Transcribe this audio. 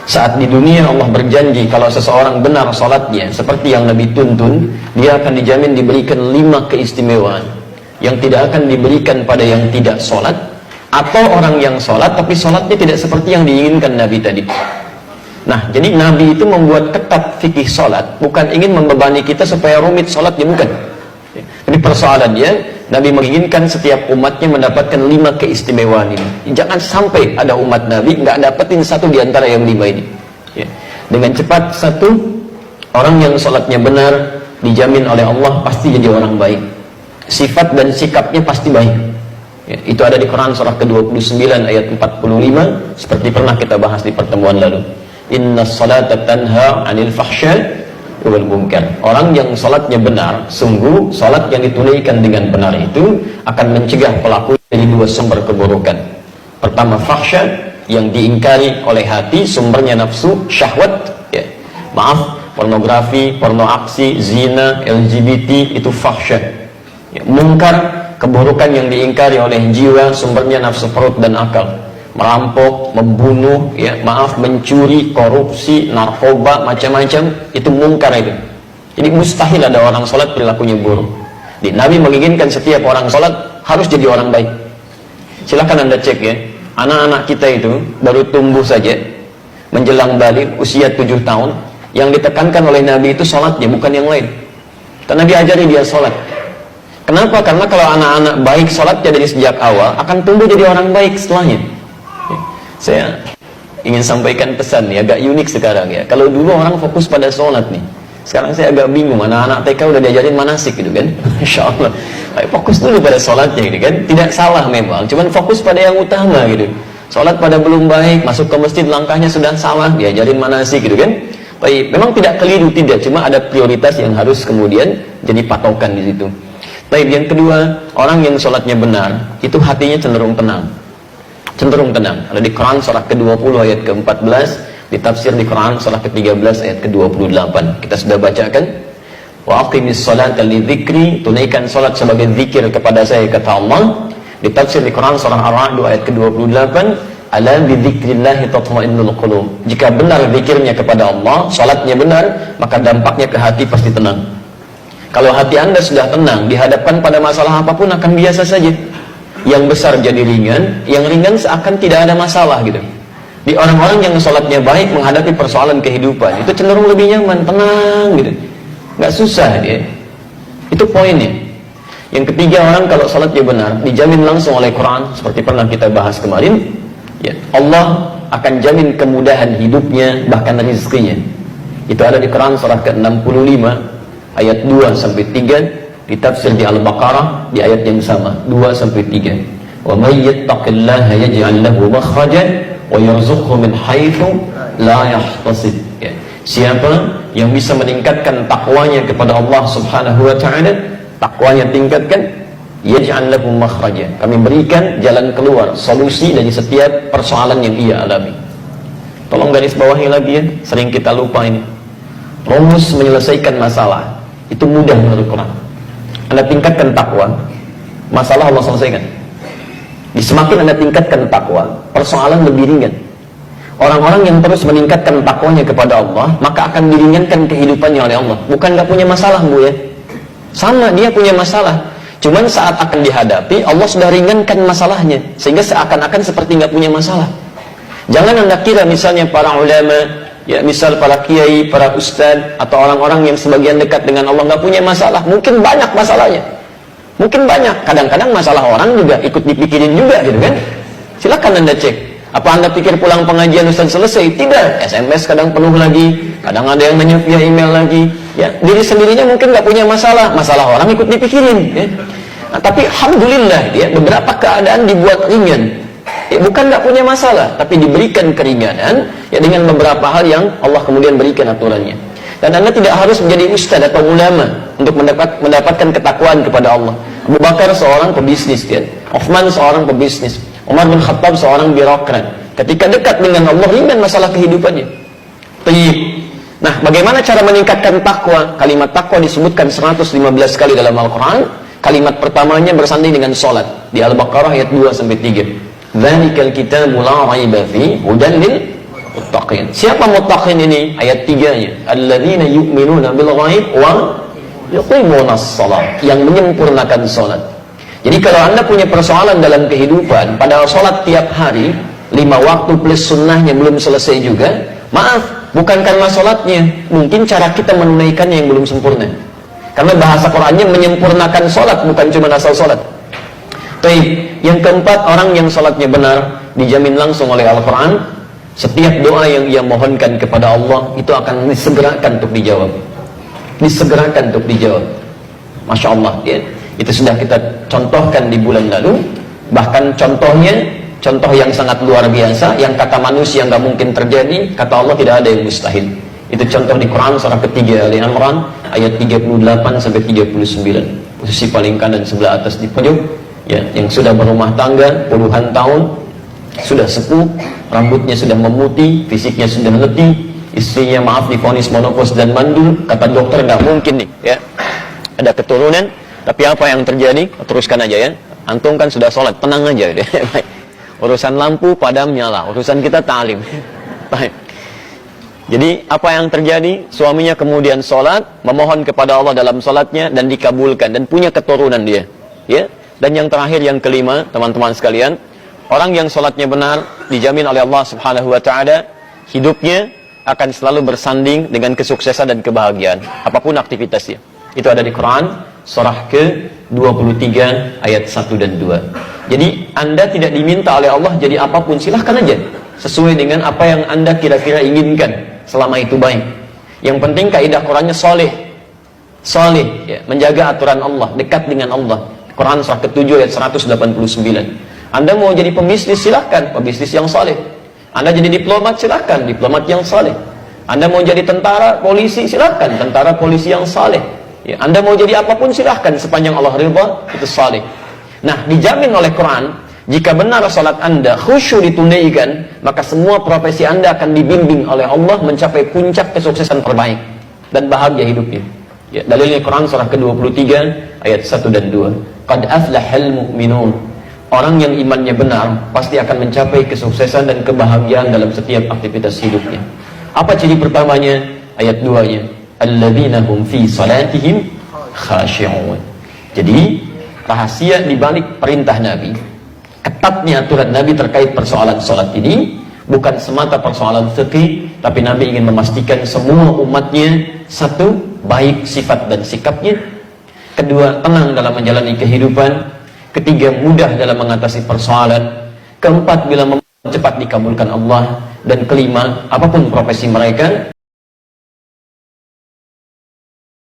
Saat di dunia Allah berjanji kalau seseorang benar salatnya seperti yang Nabi tuntun, dia akan dijamin diberikan 5 keistimewaan yang tidak akan diberikan pada yang tidak salat, atau orang yang salat tapi salatnya tidak seperti yang diinginkan Nabi tadi. Nah, jadi Nabi itu membuat ketat fikih salat, bukan ingin membebani kita supaya rumit salatnya, bukan. Jadi persoalannya, Nabi menginginkan setiap umatnya mendapatkan 5 keistimewaan ini. Jangan sampai ada umat Nabi nggak dapetin satu di antara yang 5 ini. Ya. Dengan cepat, satu, orang yang sholatnya benar dijamin oleh Allah pasti jadi orang baik. Sifat dan sikapnya pasti baik. Ya, itu ada di Quran surah ke-29 ayat 45, seperti pernah kita bahas di pertemuan lalu. Inna salata tanha 'anil fahsya wal munkar. Orang yang salatnya benar, sungguh salat yang ditunaikan dengan benar itu akan mencegah pelaku dari 2 sumber keburukan. Pertama, fahsya, yang diingkari oleh hati, sumbernya nafsu, syahwat, ya. Maaf, pornografi, porno aksi, zina, LGBT, itu fahsya. Ya, munkar, keburukan yang diingkari oleh jiwa, sumbernya nafsu perut dan akal. Merampok, membunuh, ya, maaf, mencuri, korupsi, narkoba, macam-macam, itu mungkar itu. Jadi mustahil ada orang sholat perilakunya buruk. Jadi, Nabi menginginkan setiap orang sholat harus jadi orang baik. Silakan Anda cek ya, anak-anak kita itu baru tumbuh saja, menjelang balik usia 7 tahun, yang ditekankan oleh Nabi itu sholatnya, bukan yang lain. Karena Nabi ajari dia sholat. Kenapa? Karena kalau anak-anak baik sholatnya dari sejak awal, akan tumbuh jadi orang baik setelahnya. Saya ingin sampaikan pesan nih, agak unik sekarang ya. Kalau dulu orang fokus pada sholat nih, sekarang saya agak bingung, anak-anak TK udah diajarin manasik gitu kan. Insya Allah, fokus dulu pada sholatnya gitu kan. Tidak salah memang, cuman fokus pada yang utama gitu. Sholat pada belum baik, masuk ke masjid langkahnya sudah salah, diajarin manasik gitu kan. Baik, memang tidak keliru, tidak, cuma ada prioritas yang harus kemudian jadi patokan di situ. Baik, yang kedua, orang yang sholatnya benar, itu hatinya cenderung tenang. Cenderung tenang. Ada di Quran surah ke-20 ayat ke-14, ditafsir di Quran surah ke-13 ayat ke-28. Kita sudah bacakan. Wa aqimis salata lidzikri, tunaikan salat sebagai zikir kepada saya, kata Allah. Ditafsir di Quran surah Ar-Ra'd ayat ke-28, ala bidzikrillahi tatma'innul qulub. Jika benar zikirnya kepada Allah, salatnya benar, maka dampaknya ke hati pasti tenang. Kalau hati Anda sudah tenang, dihadapkan pada masalah apapun akan biasa saja. Yang besar jadi ringan, yang ringan seakan tidak ada masalah gitu. Di orang-orang yang sholatnya baik menghadapi persoalan kehidupan, itu cenderung lebih nyaman, tenang gitu, nggak susah dia. Itu poinnya. Yang ketiga, orang kalau sholatnya benar dijamin langsung oleh Quran, seperti pernah kita bahas kemarin ya, Allah akan jamin kemudahan hidupnya, bahkan rezekinya. Itu ada di Quran surah ke-65 ayat 2-3, ditafsir di Al-Baqarah di ayat yang sama 2-3. Wa may yattaqillaha yaj'al lahu makhrajan wa yarzuqhu min haitsu la yahtasib. Ya. Siapa yang bisa meningkatkan takwanya kepada Allah Subhanahu wa taala, takwanya tingkatkan, yaj'al lahu makhrajan. Kami berikan jalan keluar, solusi dari setiap persoalan yang ia alami. Tolong garis bawahi lagi ya, sering kita lupa ini. Rumus menyelesaikan masalah itu mudah menurut Quran. Anda tingkatkan takwa, masalah Allah selesaikan. Semakin Anda tingkatkan takwa, persoalan lebih ringan. Orang-orang yang terus meningkatkan takwanya kepada Allah, maka akan diringankan kehidupannya oleh Allah. Bukan gak punya masalah, Bu ya. Sama, dia punya masalah. Cuman saat akan dihadapi, Allah sudah ringankan masalahnya, sehingga seakan-akan seperti gak punya masalah. Jangan Anda kira misalnya para ulama, ya misal para kiai, para ustadz, atau orang-orang yang sebagian dekat dengan Allah nggak punya masalah. Mungkin banyak masalahnya, mungkin banyak. Kadang-kadang masalah orang juga ikut dipikirin juga gitu kan. Silakan Anda cek. Apa Anda pikir pulang pengajian ustadz selesai? Tidak. SMS kadang penuh lagi, kadang ada yang nanya via email lagi. Ya, diri sendirinya mungkin nggak punya masalah, masalah orang ikut dipikirin. Ya. Nah, tapi alhamdulillah ya, beberapa keadaan dibuat ringan. Ya, bukan nggak punya masalah, tapi diberikan keringanan ya dengan beberapa hal yang Allah kemudian berikan aturannya. Dan Anda tidak harus menjadi ustadz atau ulama untuk mendapatkan ketakwaan kepada Allah. Abu Bakar seorang pebisnis, ya. Uthman seorang pebisnis, Umar bin Khattab seorang birokrat. Ketika dekat dengan Allah, ringan masalah kehidupannya. Tayyib. Nah, bagaimana cara meningkatkan takwa? Kalimat takwa disebutkan 115 kali dalam Al-Quran. Kalimat pertamanya bersanding dengan sholat di Al-Baqarah ayat 2-3. Dzalikal kitabu la raiba fihi hudan lil muttaqin. Siapa muttaqin ini? Ayat 3-nya. Alladzina yu'minuna bil ghaib wa yuqimunas shalah, yang menyempurnakan salat. Jadi kalau Anda punya persoalan dalam kehidupan, padahal salat tiap hari 5 waktu plus sunnahnya belum selesai juga, maaf, bukan karena salatnya, mungkin cara kita menunaikannya yang belum sempurna. Karena bahasa Qur'annya menyempurnakan salat, bukan cuma asal salat. Baik, yang keempat, orang yang salatnya benar dijamin langsung oleh Al-Quran, setiap doa yang ia mohonkan kepada Allah itu akan disegerakan untuk dijawab. Disegerakan untuk dijawab. Masya Allah, ya. Itu sudah kita contohkan di bulan lalu. Bahkan contohnya, contoh yang sangat luar biasa, yang kata manusia nggak mungkin terjadi, kata Allah tidak ada yang mustahil. Itu contoh di Quran surah ketiga Ali Imran ayat 38 sampai 39. Posisi paling kanan sebelah atas di pojok, ya, yang sudah berumah tangga puluhan tahun, sudah sepuh, rambutnya sudah memutih, fisiknya sudah letih, istrinya maaf divonis monopos dan mandul, kata dokter nggak mungkin nih, ya, ada keturunan. Tapi apa yang terjadi? Teruskan aja ya. Antum kan sudah sholat, tenang aja deh. Urusan lampu padam nyala, urusan kita ta'lim. Baik. Jadi apa yang terjadi? Suaminya kemudian sholat, memohon kepada Allah dalam sholatnya dan dikabulkan dan punya keturunan dia. Ya. Dan yang terakhir, yang kelima, teman-teman sekalian, orang yang sholatnya benar dijamin oleh Allah Subhanahu Wa Taala hidupnya akan selalu bersanding dengan kesuksesan dan kebahagiaan apapun aktivitasnya. Itu ada di Quran surah ke-23 ayat 1 dan 2. Jadi Anda tidak diminta oleh Allah jadi apapun, silahkan aja sesuai dengan apa yang Anda kira-kira inginkan, selama itu baik. Yang penting kaidah Qurannya soleh, ya, menjaga aturan Allah, dekat dengan Allah. Quran surah ke-7 ayat 189. Anda mau jadi pembisnis, silahkan, pembisnis yang soleh. Anda jadi diplomat, silahkan, diplomat yang soleh. Anda mau jadi tentara, polisi, silahkan, tentara polisi yang soleh. Ya, Anda mau jadi apapun silahkan, sepanjang Allah ridha, itu saleh. Nah, dijamin oleh Quran, jika benar salat Anda khusyuk ditunaikan, maka semua profesi Anda akan dibimbing oleh Allah mencapai puncak kesuksesan terbaik dan bahagia hidupnya. Ya, dalilnya Quran surah ke-23 ayat 1 dan 2. Qad aflahal mu'minun. Orang yang imannya benar pasti akan mencapai kesuksesan dan kebahagiaan dalam setiap aktivitas hidupnya. Apa ciri pertamanya? Ayat 2-nya. Alladzina hum fi salatihim khashi'un. Jadi rahasia di balik perintah Nabi, ketatnya aturan Nabi terkait persoalan salat ini bukan semata persoalan fikih, tapi Nabi ingin memastikan semua umatnya, satu, baik sifat dan sikapnya, kedua, tenang dalam menjalani kehidupan, ketiga, mudah dalam mengatasi persoalan, keempat, bila cepat dikabulkan Allah, dan kelima, apapun profesi mereka,